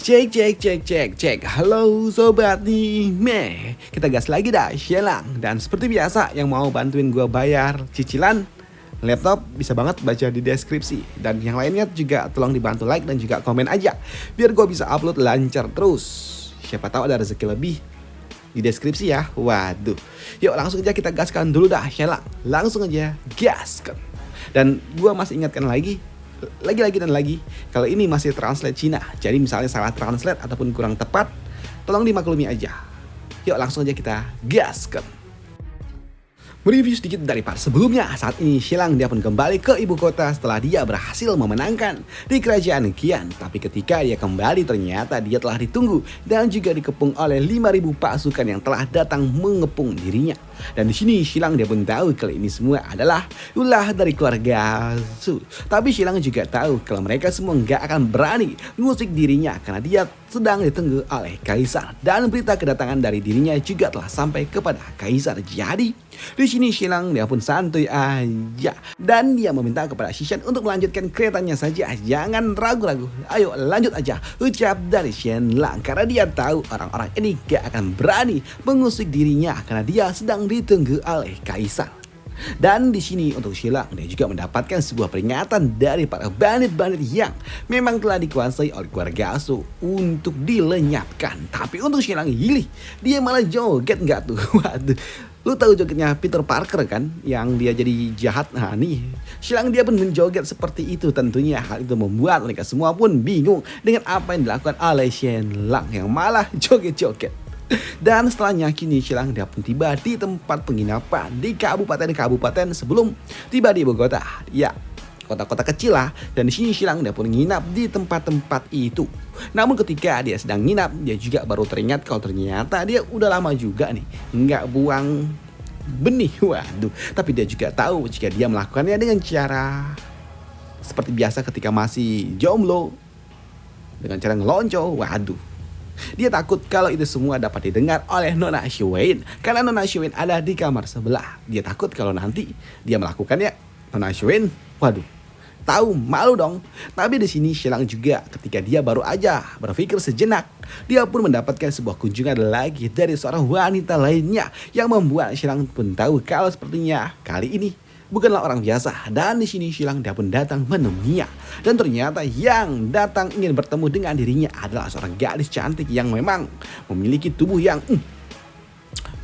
Cek cek cek cek cek. Halo sobat nih, kita gas lagi dah Shelang. Dan seperti biasa yang mau bantuin gue bayar cicilan laptop bisa banget baca di deskripsi. Dan yang lainnya juga tolong dibantu like dan juga komen aja biar gue bisa upload lancar terus. Siapa tahu ada rezeki lebih di deskripsi ya. Waduh. Yuk langsung aja kita gaskan dulu dah Shelang. Langsung aja gaskan. Dan gue masih ingatkan lagi dan lagi, kalau ini masih translate Cina. Jadi misalnya salah translate ataupun kurang tepat, tolong dimaklumi aja. Yuk langsung aja kita gaskan. Mereview sedikit dari part sebelumnya. Saat ini Shelang dia pun kembali ke ibu kota setelah dia berhasil memenangkan di kerajaan Qian. Tapi ketika dia kembali ternyata dia telah ditunggu dan juga dikepung oleh 5.000 pasukan yang telah datang mengepung dirinya. Dan di sini Shelang dia pun tahu kalau ini semua adalah ulah dari keluarga Su. Tapi Shelang juga tahu kalau mereka semua nggak akan berani mengusik dirinya karena dia sedang ditunggu oleh kaisar. Dan berita kedatangan dari dirinya juga telah sampai kepada kaisar. Jadi di sini Shelang dia pun santuy aja dan dia meminta kepada Shishan untuk melanjutkan keretanya saja. Jangan ragu-ragu, ayo lanjut aja, ucap dari Shelang. Karena dia tahu orang-orang ini gak akan berani mengusik dirinya karena dia sedang ditunggu oleh kaisar. Dan di sini untuk Shelang dia juga mendapatkan sebuah peringatan dari para bandit-bandit yang memang telah dikuasai oleh keluarga Su untuk dilenyapkan. Tapi untuk Shelang hilih, dia malah joget nggak tuh? Waduh, lu tahu jogetnya Peter Parker kan, yang dia jadi jahat. Nah nih, Shelang dia pun menjoget seperti itu tentunya. Hal itu membuat mereka semua pun bingung dengan apa yang dilakukan oleh Shelang yang malah joget-joget. Dan setelahnya kini Shelang dia pun tiba di tempat penginapan di kabupaten sebelum tiba di ibu kota. Ya, kota-kota kecil lah. Dan di sini Shelang dia pun nginap di tempat-tempat itu. Namun ketika dia sedang nginap, dia juga baru teringat kalau ternyata dia udah lama juga nih nggak buang benih. Waduh, tapi dia juga tahu jika dia melakukannya dengan cara seperti biasa ketika masih jomblo, dengan cara ngelonco. Waduh, dia takut kalau itu semua dapat didengar oleh Nona Xueyin karena Nona Xueyin ada di kamar sebelah. Dia takut kalau nanti dia melakukannya, Nona Xueyin, waduh, tahu malu dong. Tapi di sini Shelang juga ketika dia baru aja berpikir sejenak, dia pun mendapatkan sebuah kunjungan lagi dari seorang wanita lainnya yang membuat Shelang pun tahu kalau sepertinya kali ini bukanlah orang biasa. Dan di sini Shelang dia pun datang menemuinya. Dan ternyata yang datang ingin bertemu dengan dirinya adalah seorang gadis cantik yang memang memiliki tubuh yang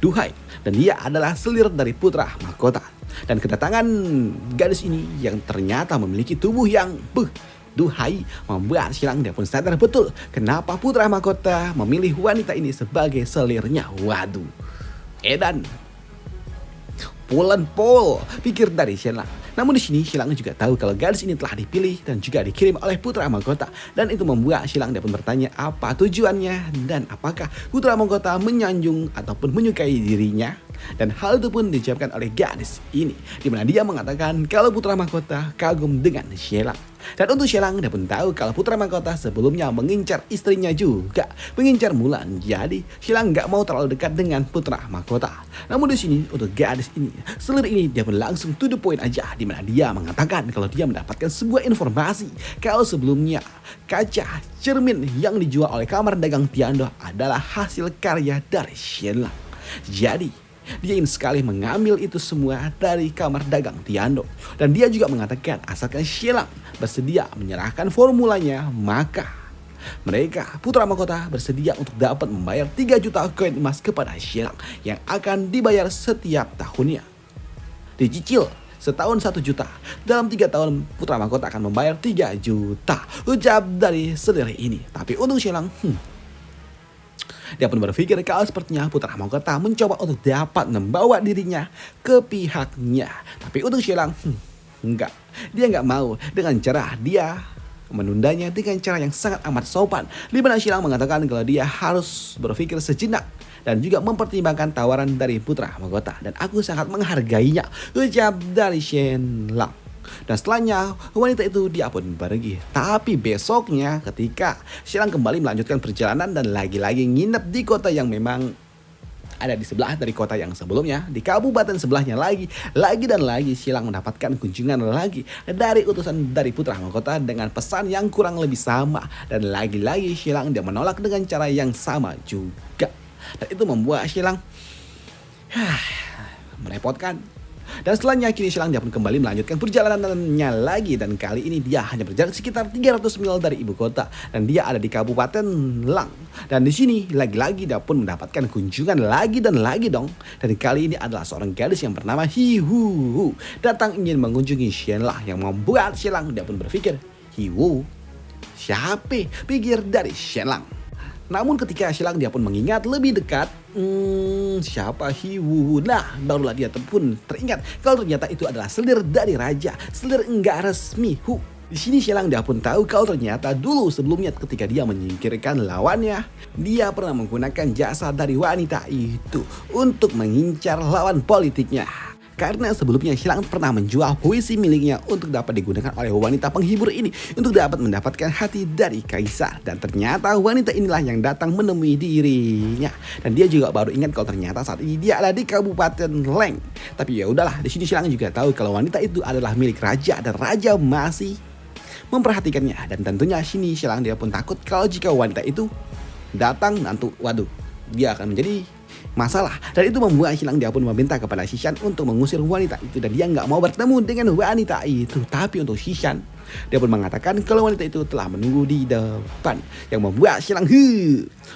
duhai. Dan dia adalah selir dari putra mahkota. Dan kedatangan gadis ini yang ternyata memiliki tubuh yang duhai membuat Shelang dia pun sadar betul kenapa putra mahkota memilih wanita ini sebagai selirnya. Waduh, edan Pulen Pol, pikir dari Shelang. Namun di sini Shelang juga tahu kalau gadis ini telah dipilih dan juga dikirim oleh putra mahkota. Dan itu membuat Shelang dapat bertanya apa tujuannya dan apakah putra mahkota menyanjung ataupun menyukai dirinya. Dan hal itu pun dijawabkan oleh gadis ini, di mana dia mengatakan kalau putra mahkota kagum dengan Shelang. Dan untuk Shelang dia pun tahu kalau putra mahkota sebelumnya mengincar istrinya juga, mengincar Mulan. Jadi Shelang nggak mau terlalu dekat dengan putra mahkota. Namun di sini untuk gadis ini, selir ini dia pun langsung to the point aja, di mana dia mengatakan kalau dia mendapatkan sebuah informasi kalau sebelumnya kaca cermin yang dijual oleh kamar dagang Tiandou adalah hasil karya dari Shelang. Jadi dia ingin sekali mengambil itu semua dari kamar dagang Tiandou. Dan dia juga mengatakan asalkan Shelang bersedia menyerahkan formulanya, maka mereka putra mahkota bersedia untuk dapat membayar 3 juta koin emas kepada Shelang yang akan dibayar setiap tahunnya. Dicicil setahun 1 juta. Dalam 3 tahun putra mahkota akan membayar 3 juta, ucap dari selir ini. Tapi untuk Shelang, dia pun berpikir kalau sepertinya putra mahkota mencoba untuk dapat membawa dirinya ke pihaknya. Tapi untuk Shelang, enggak. Dia enggak mau dengan cara dia menundanya dengan cara yang sangat amat sopan. Di mana Shelang mengatakan kalau dia harus berpikir sejenak dan juga mempertimbangkan tawaran dari putra mahkota. Dan aku sangat menghargainya, ucap dari Shelang. Dan setelahnya wanita itu dia pun pergi. Tapi besoknya ketika Shelang kembali melanjutkan perjalanan dan lagi-lagi nginep di kota yang memang ada di sebelah dari kota yang sebelumnya, di kabupaten sebelahnya lagi dan lagi Xilang mendapatkan kunjungan lagi dari utusan dari putra mahkota dengan pesan yang kurang lebih sama. Dan lagi-lagi Xilang dia menolak dengan cara yang sama juga. Dan itu membuat Xilang merepotkan. Dan setelahnya kini Xilang dia pun kembali melanjutkan perjalanannya lagi, dan kali ini dia hanya berjarak sekitar 300 mil dari ibu kota dan dia ada di Kabupaten Lang. Dan di sini lagi-lagi dia pun mendapatkan kunjungan lagi dan lagi dong. Dan kali ini adalah seorang gadis yang bernama Hiwu datang ingin mengunjungi Xianlang, yang membuat Xianlang dia pun berpikir, Hiwu siapa? Pikir dari Xianlang. Namun ketika Xianlang dia pun mengingat lebih dekat, siapa Hiwu? Nah, barulah dia pun teringat kalau ternyata itu adalah selir dari raja, selir enggak resmi. Di sini Xianlang dia pun tahu kalau ternyata dulu sebelumnya ketika dia menyingkirkan lawannya, dia pernah menggunakan jasa dari wanita itu untuk mengincar lawan politiknya. Karena sebelumnya Xianlang pernah menjual puisi miliknya untuk dapat digunakan oleh wanita penghibur ini untuk dapat mendapatkan hati dari kaisar. Dan ternyata wanita inilah yang datang menemui dirinya. Dan dia juga baru ingat kalau ternyata saat ini dia ada di Kabupaten Leng. Tapi ya udahlah, di sini Xianlang juga tahu kalau wanita itu adalah milik raja dan raja masih memperhatikannya. Dan tentunya sini Xianlang dia pun takut kalau jika wanita itu datang nanti waduh, dia akan menjadi masalah. Dan itu membuat Xianlang dia pun meminta kepada Xishan untuk mengusir wanita itu, dan dia nggak mau bertemu dengan wanita itu. Tapi untuk Xishan dia pun mengatakan kalau wanita itu telah menunggu di depan, yang membuat Xianlang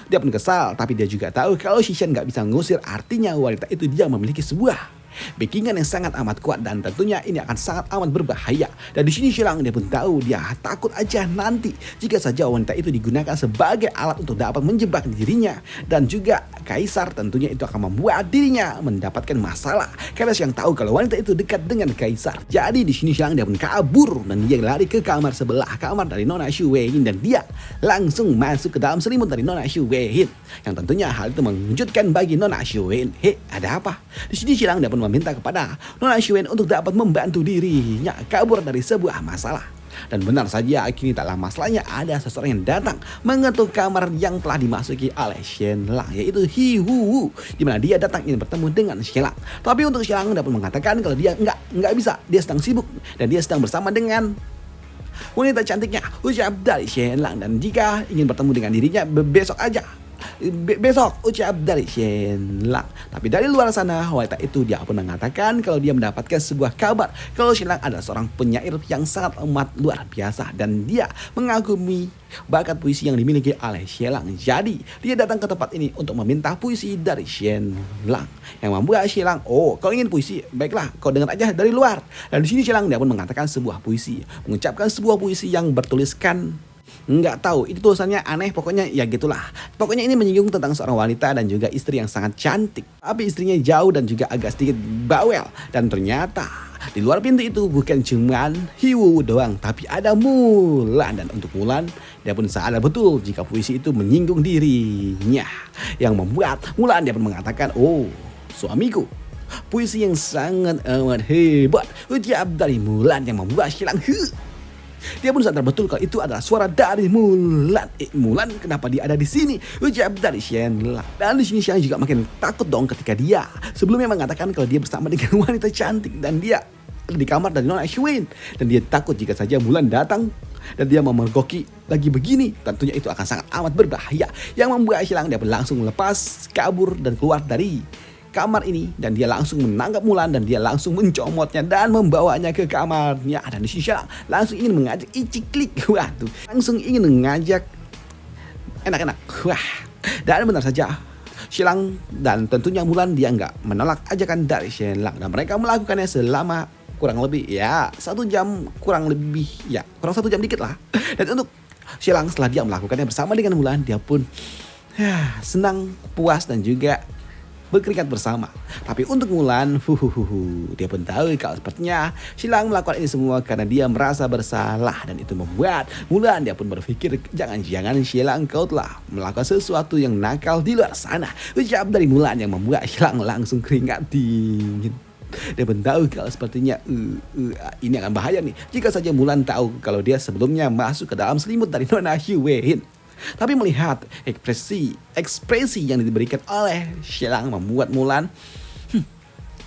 dia pun kesal. Tapi dia juga tahu kalau Xishan nggak bisa mengusir, artinya wanita itu dia memiliki sebuah backingan yang sangat amat kuat, dan tentunya ini akan sangat amat berbahaya. Dan di sini Xianlang dia pun tahu, dia takut aja nanti jika saja wanita itu digunakan sebagai alat untuk dapat menjebak dirinya dan juga kaisar, tentunya itu akan membuat dirinya mendapatkan masalah. Karena Xianlang tahu kalau wanita itu dekat dengan kaisar. Jadi di sini Xianlang dia pun kabur dan dia lari ke kamar sebelah, kamar dari Nona Xu Weihin, dan dia langsung masuk ke dalam selimut dari Nona Xu Weihin. Yang tentunya hal itu mengejutkan bagi Nona Xu Weihin. Ada apa? Di sini Xianlang dia pun meminta kepada Nona Xu Weihin untuk dapat membantu dirinya kabur dari sebuah masalah. Dan benar saja, kini tak lama setelahnya ada seseorang yang datang mengetuk kamar yang telah dimasuki oleh Xianlang, yaitu Hiwu, di mana dia datang ingin bertemu dengan Xianlang. Tapi untuk Xianlang dapat mengatakan kalau dia nggak bisa, dia sedang sibuk dan dia sedang bersama dengan wanita cantiknya, ucap dari Xianlang. Dan jika ingin bertemu dengan dirinya besok aja. Besok, ucap dari Xianlang. Tapi dari luar sana wanita itu dia pun mengatakan kalau dia mendapatkan sebuah kabar kalau Xianlang adalah seorang penyair yang sangat amat luar biasa, dan dia mengagumi bakat puisi yang dimiliki oleh Xianlang. Jadi dia datang ke tempat ini untuk meminta puisi dari Xianlang, yang membuat Xianlang, oh kau ingin puisi, baiklah kau dengar aja dari luar. Dan di sini Xianlang dia pun mengatakan sebuah puisi, mengucapkan sebuah puisi yang bertuliskan, nggak tahu itu tulisannya aneh, pokoknya ya gitulah. Pokoknya ini menyinggung tentang seorang wanita dan juga istri yang sangat cantik, tapi istrinya jauh dan juga agak sedikit bawel. Dan ternyata di luar pintu itu bukan cuman Hiwu doang, tapi ada Mulan. Dan untuk Mulan, dia pun sadar betul jika puisi itu menyinggung dirinya, yang membuat Mulan dia pun mengatakan, oh suamiku, puisi yang sangat amat hebat, ucap dari Mulan, yang membuat Xianlang dia pun sadar betul kalau itu adalah suara dari Mulan. Mulan, kenapa dia ada di sini? Ucap dari Xianlang. Dan di sini Xianlang juga makin takut dong ketika dia sebelumnya mengatakan kalau dia bersama dengan wanita cantik dan dia di kamar dari Nona Xu Weihin. Dan dia takut jika saja Mulan datang dan dia memergoki lagi begini, tentunya itu akan sangat amat berbahaya. Yang membuat Xianlang dia pun langsung lepas kabur dan keluar dari kamar ini, dan dia langsung menangkap Mulan dan dia langsung mencomotnya dan membawanya ke kamarnya. Dan di sini Xianlang langsung ingin mengajak Iciklik, waduh, langsung ingin mengajak enak-enak. Wah, dan benar saja Xianlang dan tentunya Mulan dia nggak menolak ajakan dari Xianlang, dan mereka melakukannya selama kurang lebih ya 1 jam, kurang lebih ya kurang 1 jam dikit lah. Dan untuk Xianlang setelah dia melakukannya bersama dengan Mulan, dia pun senang, puas dan juga berkeringat bersama. Tapi untuk Mulan, dia pun tahu kalau sepertinya Xianlang melakukan ini semua karena dia merasa bersalah, dan itu membuat Mulan dia pun berpikir jangan-jangan Xianlang kau telah melakukan sesuatu yang nakal di luar sana, ucap dari Mulan, yang membuat Xianlang langsung keringat dingin. Dia pun tahu kalau sepertinya ini akan bahaya nih jika saja Mulan tahu kalau dia sebelumnya masuk ke dalam selimut dari Nona Xu Weihin. Tapi melihat ekspresi yang diberikan oleh Shelang membuat Mulan,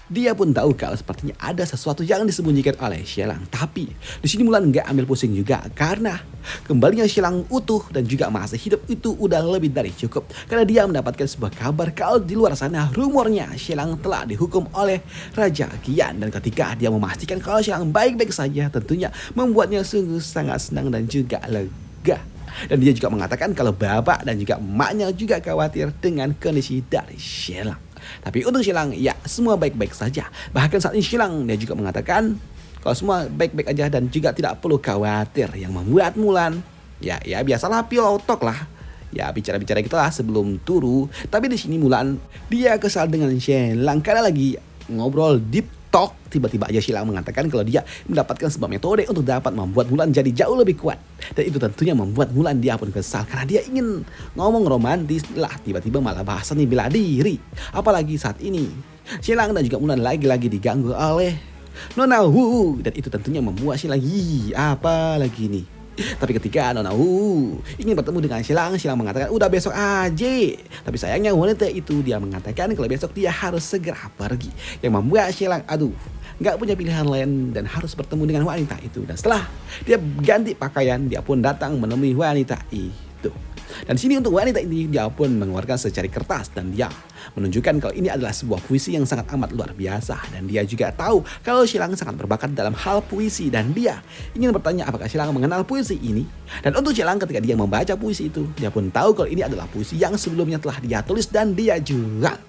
dia pun tahu kalau sepertinya ada sesuatu yang disembunyikan oleh Shelang. Tapi di sini Mulan nggak ambil pusing juga karena kembalinya Shelang utuh dan juga masih hidup itu udah lebih dari cukup. Karena dia mendapatkan sebuah kabar kalau di luar sana rumornya Shelang telah dihukum oleh Raja Qian. Dan ketika dia memastikan kalau Shelang baik-baik saja, tentunya membuatnya sungguh sangat senang dan juga lega. Dan dia juga mengatakan kalau bapak dan juga emaknya juga khawatir dengan kondisi dari Shelang. Tapi untuk Shelang, ya semua baik-baik saja. Bahkan saat ini Shelang dia juga mengatakan kalau semua baik-baik aja dan juga tidak perlu khawatir. Yang membuat Mulan, ya biasalah pilotok lah. Ya bicara-bicara gitulah sebelum turu. Tapi di sini Mulan dia kesal dengan Shelang karena lagi ngobrol deep talk. Tiba-tiba aja Shelang mengatakan kalau dia mendapatkan sebuah metode untuk dapat membuat Mulan jadi jauh lebih kuat. Dan itu tentunya membuat Mulan dia pun kesal karena dia ingin ngomong romantis lah, tiba-tiba malah bahasannya bela diri. Apalagi saat ini Shelang dan juga Mulan lagi-lagi diganggu oleh Nona Wu. Dan itu tentunya membuat Shelang apa lagi nih. Tapi ketika Nona Wu ingin bertemu dengan Shelang mengatakan udah besok aja. Tapi sayangnya wanita itu dia mengatakan kalau besok dia harus segera pergi. Yang membuat Shelang nggak punya pilihan lain dan harus bertemu dengan wanita itu. Dan setelah dia ganti pakaian, dia pun datang menemui wanita itu. Dan sini untuk wanita ini dia pun mengeluarkan secari kertas dan dia menunjukkan kalau ini adalah sebuah puisi yang sangat amat luar biasa. Dan dia juga tahu kalau Shelang sangat berbakat dalam hal puisi dan dia ingin bertanya apakah Shelang mengenal puisi ini. Dan untuk Shelang ketika dia membaca puisi itu, dia pun tahu kalau ini adalah puisi yang sebelumnya telah dia tulis dan dia jual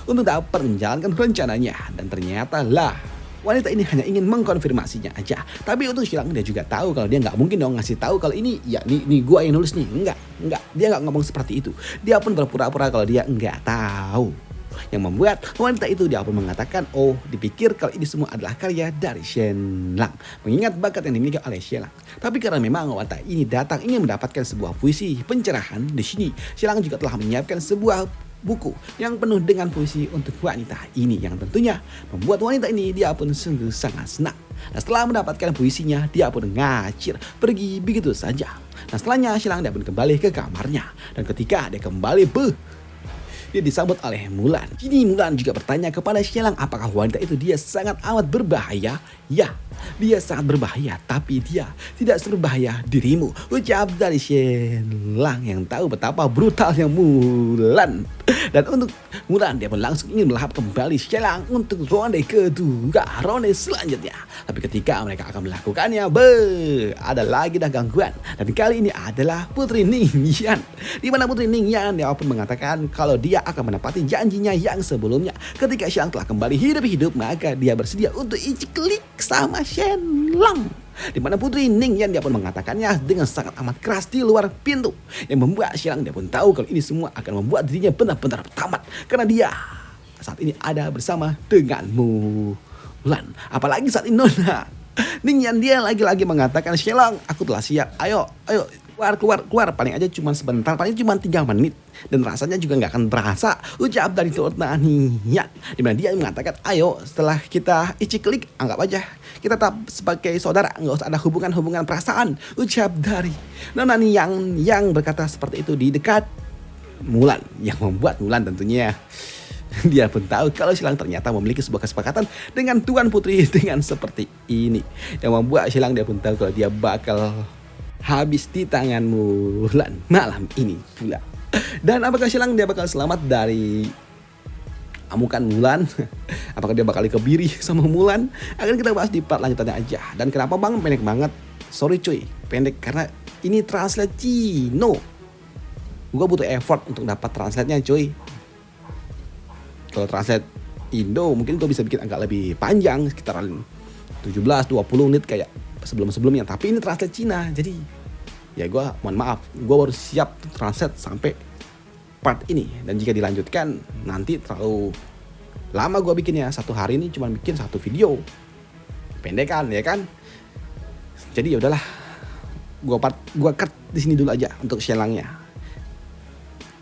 untuk dapat menjalankan rencananya. Dan ternyata lah wanita ini hanya ingin mengkonfirmasinya aja. Tapi untuk Shelang dia juga tahu kalau dia nggak mungkin dong ngasih tahu kalau ini ya nih gua yang nulis nih. Enggak. Dia nggak ngomong seperti itu. Dia pun berpura-pura kalau dia nggak tahu. Yang membuat wanita itu dia pun mengatakan dipikir kalau ini semua adalah karya dari Shelang. Mengingat bakat yang dimiliki oleh Shelang. Tapi karena memang wanita ini datang ingin mendapatkan sebuah puisi pencerahan, di sini Shelang juga telah menyiapkan sebuah buku yang penuh dengan puisi untuk wanita ini, yang tentunya membuat wanita ini dia pun sungguh sangat senang. Nah setelah mendapatkan puisinya, dia pun ngacir pergi begitu saja. Nah setelahnya Shelang dia pun kembali ke kamarnya. Dan ketika dia kembali dia disambut oleh Mulan. Kini Mulan juga bertanya kepada Shelang apakah wanita itu dia sangat amat berbahaya. Ya, dia sangat berbahaya, tapi dia tidak seberbahaya dirimu. Ucap dari Shelang yang tahu betapa brutalnya Mulan. Dan untuk Mulan dia pun langsung ingin melahap kembali Shelang untuk ronde kedua, ronde selanjutnya. Tapi ketika mereka akan melakukannya, ada lagi dah gangguan. Dan kali ini adalah Putri Ningyan. Di mana Putri Ningyan dia pun mengatakan kalau dia akan menepati janjinya yang sebelumnya. Ketika Shelang telah kembali hidup-hidup, maka dia bersedia untuk iciklik sama Shelang. Di mana Putri Ningyan dia pun mengatakannya dengan sangat amat keras di luar pintu. Yang membuat Shelang dia pun tahu kalau ini semua akan membuat dirinya benar-benar tamat. Karena dia saat ini ada bersama dengan Mulan. Apalagi saat ini Nona Ningyan dia lagi-lagi mengatakan Shelang aku telah siap. Ayo keluar paling aja cuma sebentar, paling cuma 3 menit. Dan rasanya juga nggak akan berasa, ucap dari Nona Ningyan. Dimana dia mengatakan ayo setelah kita iciklik anggap aja kita tetap sebagai saudara, nggak usah ada hubungan perasaan, ucap dari Nona Ningyan yang berkata seperti itu di dekat Mulan. Yang membuat Mulan tentunya dia pun tahu kalau Shelang ternyata memiliki sebuah kesepakatan dengan Tuan Putri dengan seperti ini. Yang membuat Shelang dia pun tahu kalau dia bakal habis di tangan Mulan malam ini pula. Dan apakah Shelang dia bakal selamat dari amukan Mulan? Apakah dia bakal dikebiri sama Mulan? Akan kita bahas di part lanjutannya aja. Dan kenapa bang pendek banget? Sorry cuy, pendek karena ini translate Cino. Gue butuh effort untuk dapat translate-nya cuy. Kalau translate Indo mungkin gue bisa bikin agak lebih panjang, sekitaran 17-20 menit kayak sebelum-sebelumnya. Tapi ini translate Cina, jadi ya gue mohon maaf, gue baru siap translate sampai part ini. Dan jika dilanjutkan nanti terlalu lama gue bikinnya. Satu hari ini cuma bikin 1 video pendek kan, ya kan. Jadi ya udahlah, gue cut di sini dulu aja untuk Shelangnya.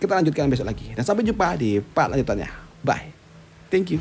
Kita lanjutkan besok lagi dan sampai jumpa di part lanjutannya. Bye. Thank you.